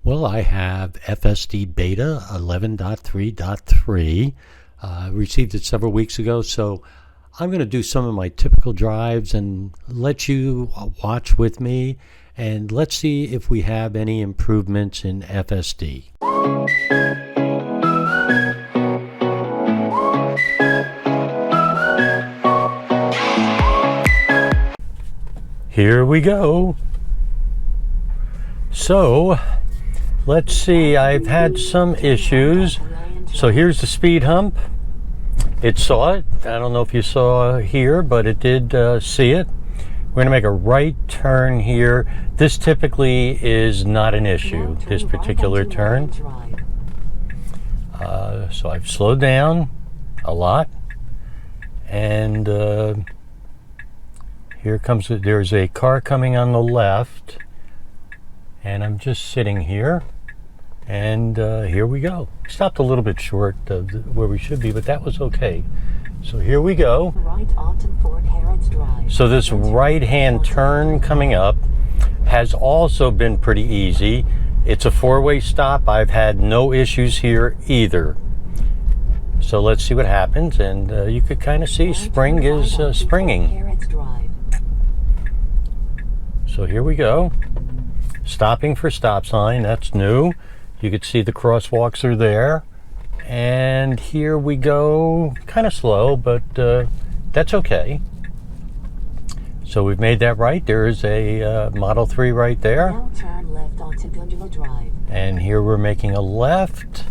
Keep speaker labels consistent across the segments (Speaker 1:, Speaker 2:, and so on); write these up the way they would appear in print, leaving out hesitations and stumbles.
Speaker 1: Well, I have FSD Beta 11.3.3. Received it several weeks ago, so I'm going to do some of my typical drives and let you watch with me, and let's see if we have any improvements in FSD. Here we go. So let's see, I've had some issues. So here's the speed hump. It saw it. I don't know if you saw here, but it did see it. We're going to make a right turn here. This typically is not an issue, this particular turn. So I've slowed down a lot. And there's a car coming on the left. And I'm just sitting here. And here we go. Stopped a little bit short of where we should be, but that was okay. So here we go. So this right-hand turn coming up has also been pretty easy. It's a four-way stop. I've had no issues here either. So let's see what happens. And you could kind of see spring is springing. So here we go. Stopping for stop sign. That's new. You could see the crosswalks are there. And here we go. Kind of slow, but that's okay. So we've made that right. There is a Model 3 right there.
Speaker 2: Now turn left onto Gondola Drive.
Speaker 1: And here we're making a left.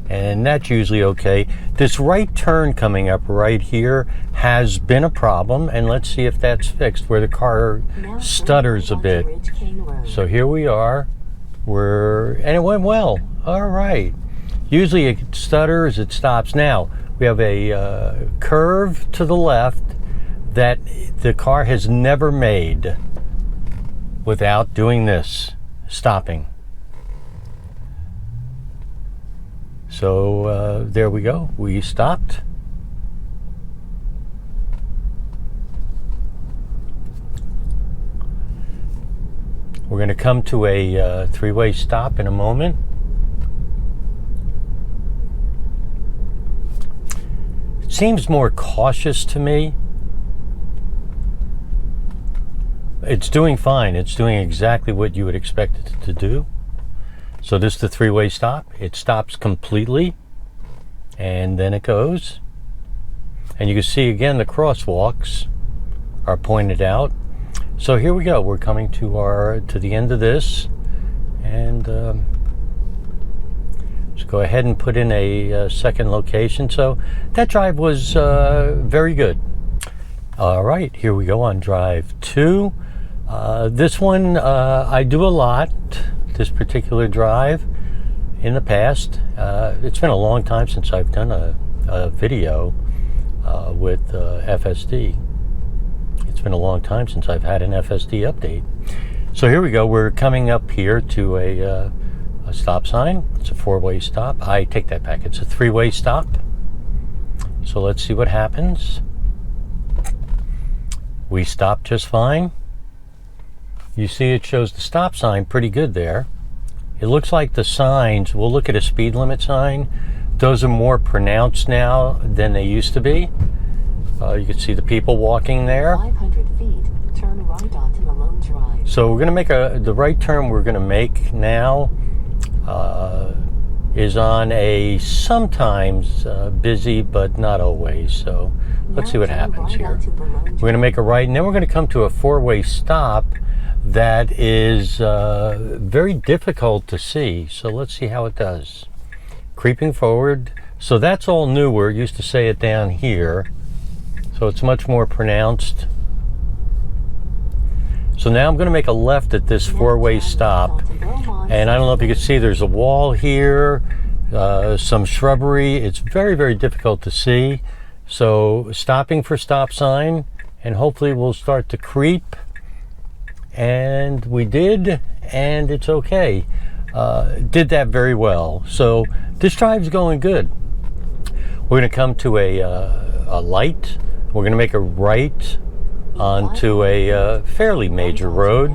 Speaker 1: And that's usually okay. This right turn coming up right here has been a problem. And let's see if that's fixed, where the car stutters a bit. So here we are. And it went well. All right. Usually it stutters, it stops. Now, we have a curve to the left that the car has never made without doing this, stopping. So there we go. We stopped. We're going to come to a three-way stop in a moment. It seems more cautious to me. It's doing fine. It's doing exactly what you would expect it to do. So this is the three-way stop. It stops completely, and then it goes. And you can see again the crosswalks are pointed out. So here we go. We're coming to the end of this, and let's go ahead and put in a second location. So that drive was very good. All right, here we go on drive 2. This one I do a lot. This particular drive in the past. It's been a long time since I've done a video with FSD. It's been a long time since I've had an FSD update. So here we go. We're coming up here to a stop sign. It's a four-way stop. I take that back. It's a three-way stop. So let's see what happens. We stopped just fine. You see it shows the stop sign pretty good there. It looks like the signs, we'll look at a speed limit sign. Those are more pronounced now than they used to be. You can see the people walking there.
Speaker 2: 500 feet, turn right onto Malone Drive.
Speaker 1: So we're going to make the right turn we're going to make now is on a sometimes busy, but not always. So let's see what happens here. We're going to make a right, and then we're going to come to a four-way stop that is very difficult to see. So let's see how it does. Creeping forward. So that's all newer. It used to say it down here. So it's much more pronounced. So now I'm going to make a left at this four-way stop. And I don't know if you can see, there's a wall here, some shrubbery. It's very, very difficult to see. So stopping for stop sign, and hopefully we'll start to creep. And we did, and it's okay. Did that very well. So this drive's going good. We're going to come to a light. We're going to make a right onto a fairly major road.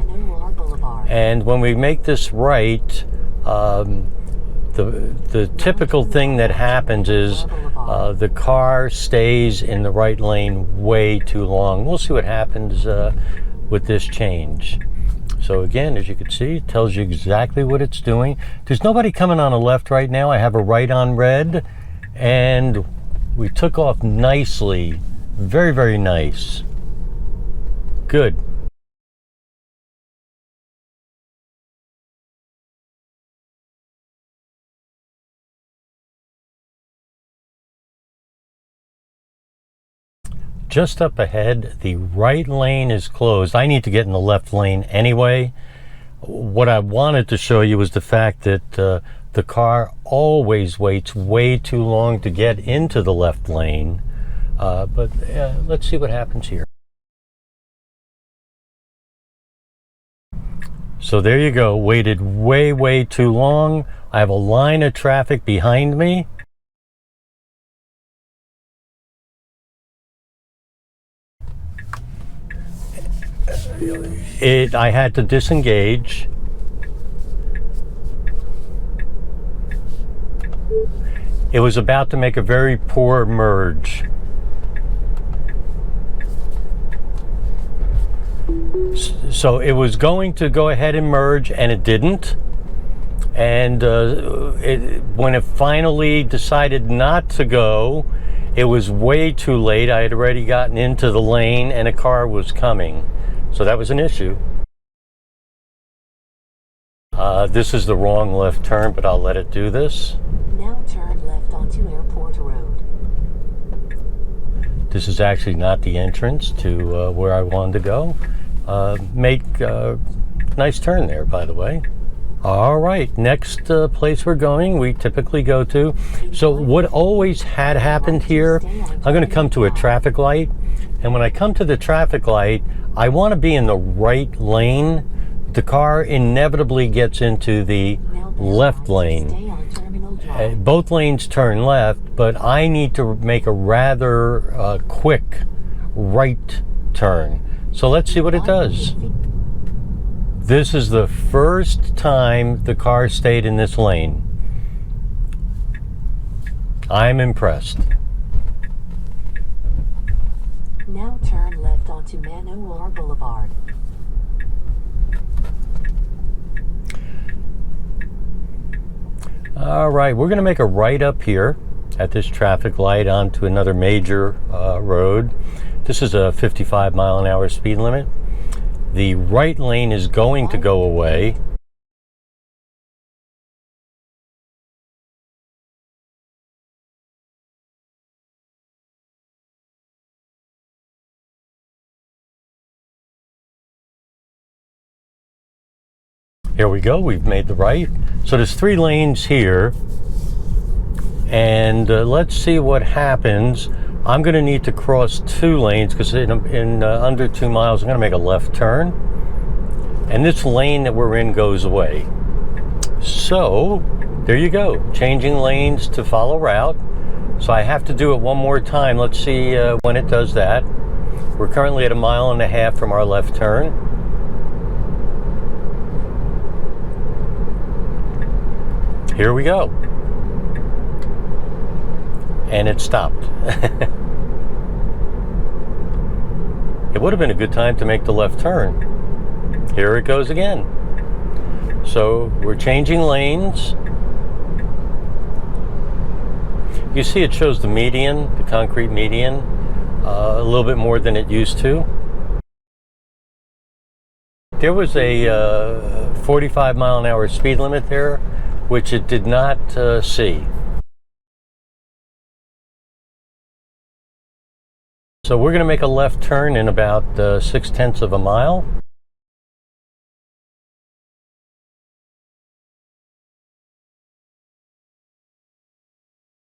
Speaker 1: And when we make this right, The typical thing that happens is the car stays in the right lane way too long. We'll see what happens with this change. So again, as you can see, it tells you exactly what it's doing. There's nobody coming on the left right now. I have a right on red, and we took off nicely. Very, very nice. Good. Just up ahead, the right lane is closed. I need to get in the left lane anyway. What I wanted to show you was the fact that the car always waits way too long to get into the left lane. But let's see what happens here. So there you go, waited way, way too long. I have a line of traffic behind me. I had to disengage. It was about to make a very poor merge. So it was going to go ahead and merge, and it didn't. And when it finally decided not to go, it was way too late. I had already gotten into the lane, and a car was coming. So that was an issue. This is the wrong left turn, but I'll let it do this.
Speaker 2: Now turn left onto Airport Road.
Speaker 1: This is actually not the entrance to where I wanted to go. Make a nice turn there, by the way. All right, next place we're going, we typically go to. So what always had happened here, I'm going to come to a traffic light. And when I come to the traffic light, I want to be in the right lane. The car inevitably gets into the left lane. Both lanes turn left, but I need to make a rather quick right turn. So let's see what it does. This is the first time the car stayed in this lane. I'm impressed.
Speaker 2: Now turn left onto Manowar Boulevard.
Speaker 1: All right, we're going to make a right up here at this traffic light onto another major road. This is a 55-mile-an-hour speed limit. The right lane is going to go away. Here we go, we've made the right. So there's 3 lanes here. And let's see what happens. I'm going to need to cross 2 lanes because in under 2 miles, I'm going to make a left turn. And this lane that we're in goes away. So there you go, changing lanes to follow route. So I have to do it one more time. Let's see when it does that. We're currently at 1.5 miles from our left turn. Here we go. And it stopped. It would have been a good time to make the left turn. Here it goes again. So we're changing lanes. You see it shows the median, the concrete median, a little bit more than it used to. There was a 45-mile-an-hour speed limit there, which it did not see. So we're going to make a left turn in about 0.6 of a mile.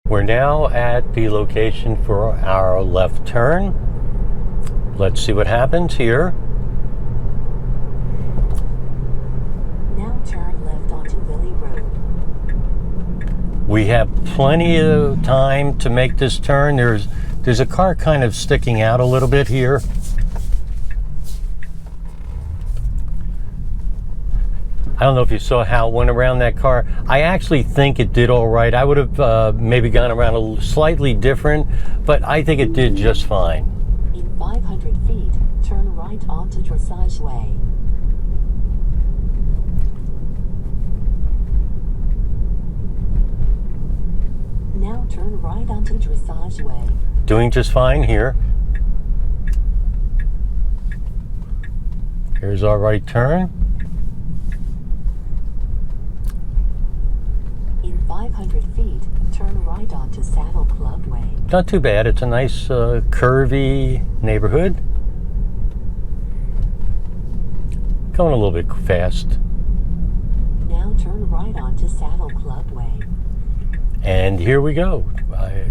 Speaker 1: We're now at the location for our left turn. Let's see what happens here.
Speaker 2: Now turn left onto Lily Road.
Speaker 1: We have plenty of time to make this turn. There's a car kind of sticking out a little bit here. I don't know if you saw how it went around that car. I actually think it did all right. I would have maybe gone around slightly different, but I think it did just fine.
Speaker 2: In 500 feet, turn right onto Dressage Way. Now turn right onto Dressage Way.
Speaker 1: Doing just fine here. Here's our right turn.
Speaker 2: In 500 feet, turn right onto Saddle Club Way.
Speaker 1: Not too bad. It's a nice curvy neighborhood. Going a little bit fast.
Speaker 2: Now turn right onto Saddle Club Way.
Speaker 1: And here we go.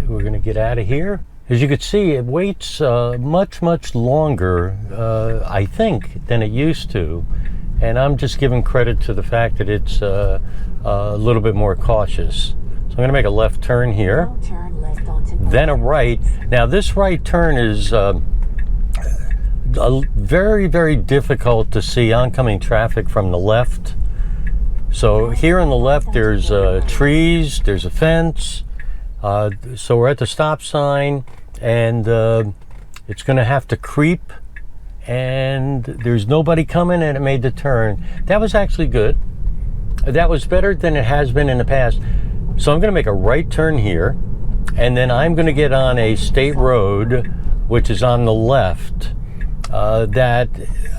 Speaker 1: We're going to get out of here. As you can see, it waits much longer, I think, than it used to. And I'm just giving credit to the fact that it's a little bit more cautious. So I'm going to make a left turn here,
Speaker 2: Now turn left onto
Speaker 1: then a right. Now this right turn is very difficult to see oncoming traffic from the left. So here on the left there's trees, there's a fence. So we're at the stop sign, and it's going to have to creep, and there's nobody coming, and it made the turn. That was actually good. That was better than it has been in the past. So I'm going to make a right turn here, and then I'm going to get on a state road, which is on the left, that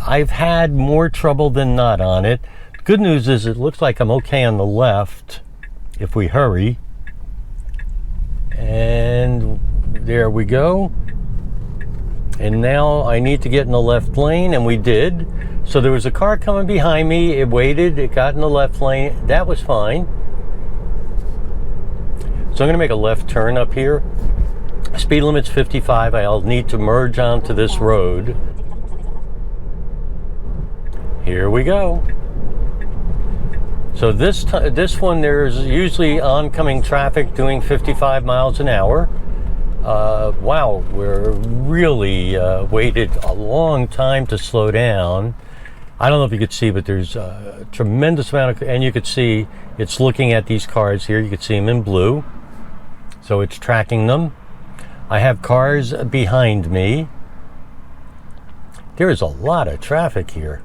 Speaker 1: I've had more trouble than not on it. Good news is it looks like I'm okay on the left if we hurry. And there we go. And now I need to get in the left lane, and we did. So there was a car coming behind me. It waited. It got in the left lane. That was fine. So I'm going to make a left turn up here. Speed limit's 55. I'll need to merge onto this road. Here we go. So this one, there's usually oncoming traffic doing 55 miles an hour. Wow, we're really waited a long time to slow down. I don't know if you could see, but there's a tremendous amount of, and you could see it's looking at these cars here. You could see them in blue. So it's tracking them. I have cars behind me. There is a lot of traffic here.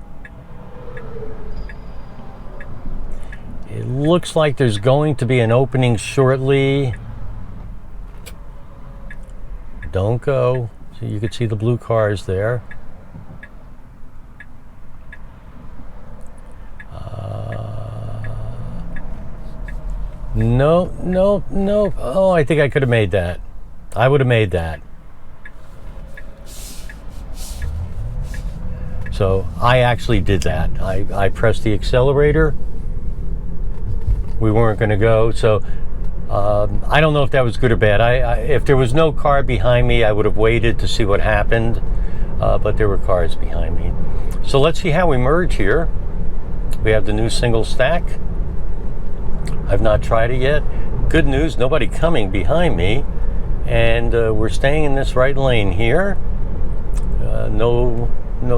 Speaker 1: It looks like there's going to be an opening shortly. Don't go. So you can see the blue cars there. No. Oh, I think I could have made that. I would have made that. So I actually did that. I pressed the accelerator. We weren't going to go. So I don't know if that was good or bad. If there was no car behind me, I would have waited to see what happened. But there were cars behind me. So let's see how we merge here. We have the new single stack. I've not tried it yet. Good news, nobody coming behind me. And we're staying in this right lane here. No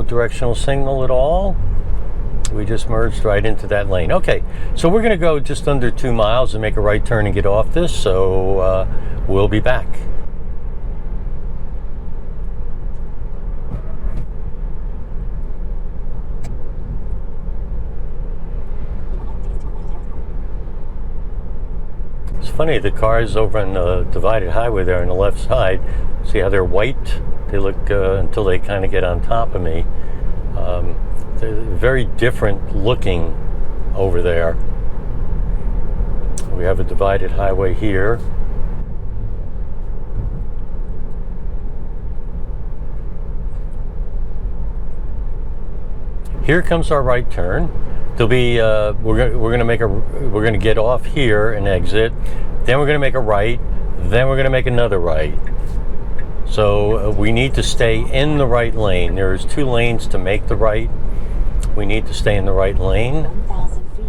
Speaker 1: directional signal at all. We just merged right into that lane. Okay, so we're going to go just under 2 miles and make a right turn and get off this. So we'll be back. It's funny, the cars over on the divided highway there on the left side, see how they're white? They look, until they kind of get on top of me, they're very different looking over there. We have a divided highway here. Here comes our right turn. There'll be we're going to get off here and exit. Then we're going to make a right. Then we're going to make another right. So we need to stay in the right lane. There's 2 lanes to make the right. We need to stay in the right lane.
Speaker 2: 1,000 feet,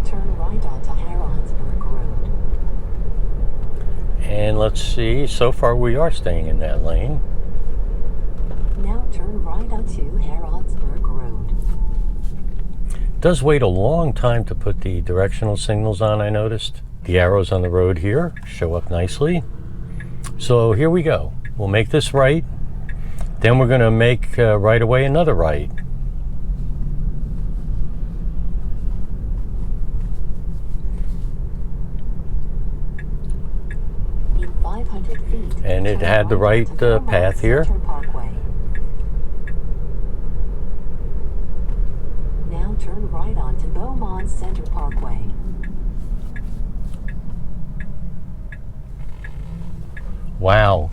Speaker 2: turn right onto Harrodsburg Road.
Speaker 1: And let's see. So far, we are staying in that lane.
Speaker 2: Now turn right onto Harrodsburg Road.
Speaker 1: Does wait a long time to put the directional signals on, I noticed. The arrows on the road here show up nicely. So here we go. We'll make this right. Then we're going to make right away another right.
Speaker 2: In 500 feet,
Speaker 1: And it
Speaker 2: turn
Speaker 1: had the right
Speaker 2: onto Beaumont
Speaker 1: path here.
Speaker 2: Center Parkway. Now turn right onto Beaumont Center Parkway.
Speaker 1: Wow.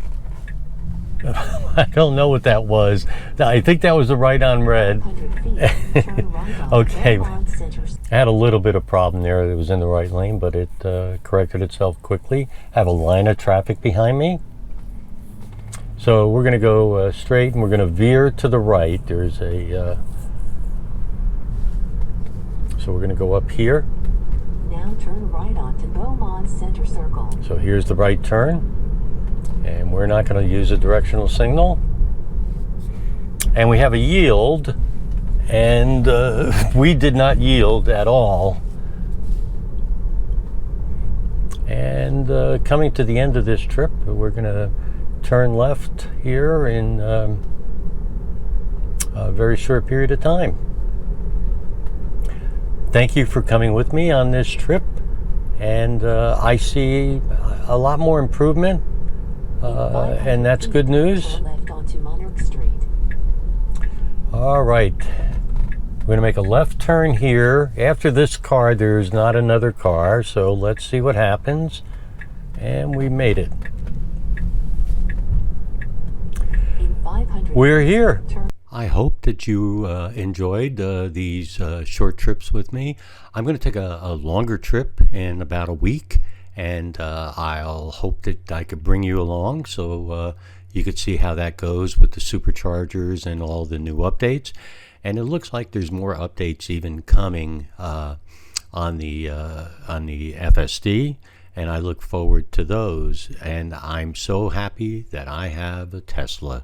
Speaker 1: I don't know what that was. I think that was the right on red.
Speaker 2: 500 feet, turn right onto
Speaker 1: Okay.
Speaker 2: Beaumont Center.
Speaker 1: I had a little bit of problem there. It was in the right lane, but it corrected itself quickly. I have a line of traffic behind me. So we're going to go straight and we're going to veer to the right. There's a... so we're going to go up here.
Speaker 2: Now turn right onto Beaumont Center Circle.
Speaker 1: So here's the right turn. And we're not going to use a directional signal. And we have a yield. And we did not yield at all. And coming to the end of this trip, we're going to turn left here in a very short period of time. Thank you for coming with me on this trip. And I see a lot more improvement. And that's good news.
Speaker 2: Turn left onto Monarch Street.
Speaker 1: All right. We're going to make a left turn here. After this car, there's not another car, so let's see what happens. And we made it.
Speaker 2: In 500
Speaker 1: We're here.
Speaker 2: turn
Speaker 1: I hope that you enjoyed these short trips with me. I'm going to take a longer trip in about a week, and I'll hope that I could bring you along so you could see how that goes with the superchargers and all the new updates. And it looks like there's more updates even coming on the FSD, and I look forward to those. And I'm so happy that I have a Tesla.